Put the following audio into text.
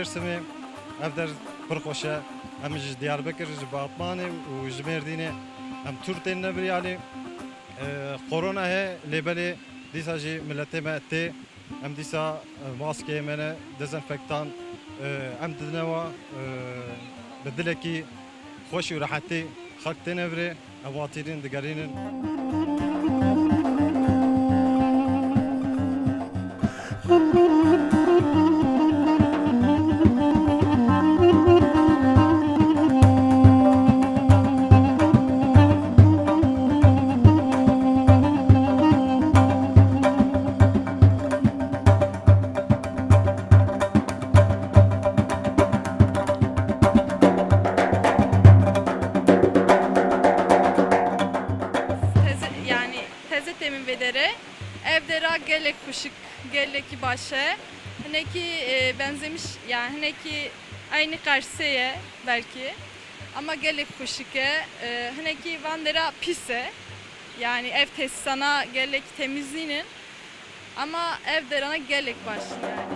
Dersim'i evder pırkoşa hem ji Diyarbakır ji Batmanê û ji Mêrdînê hem tur tên nevîyalê korona he lêbelê dîsa jî milletê me tê em dîsa maskeyê me ne dezenfektan em dinewa bi dilekî xweş û rehetî xelk tê nevirê ev watîrîn digerînin. Teze temin vedere evdera gelek kuşuk geleki başe neki benzemiş yani neki aynı karşıya belki ama gelek kuşuke neki vandera pise yani ev tesisana gelek temizliğinin ama evderana gelek baş yani.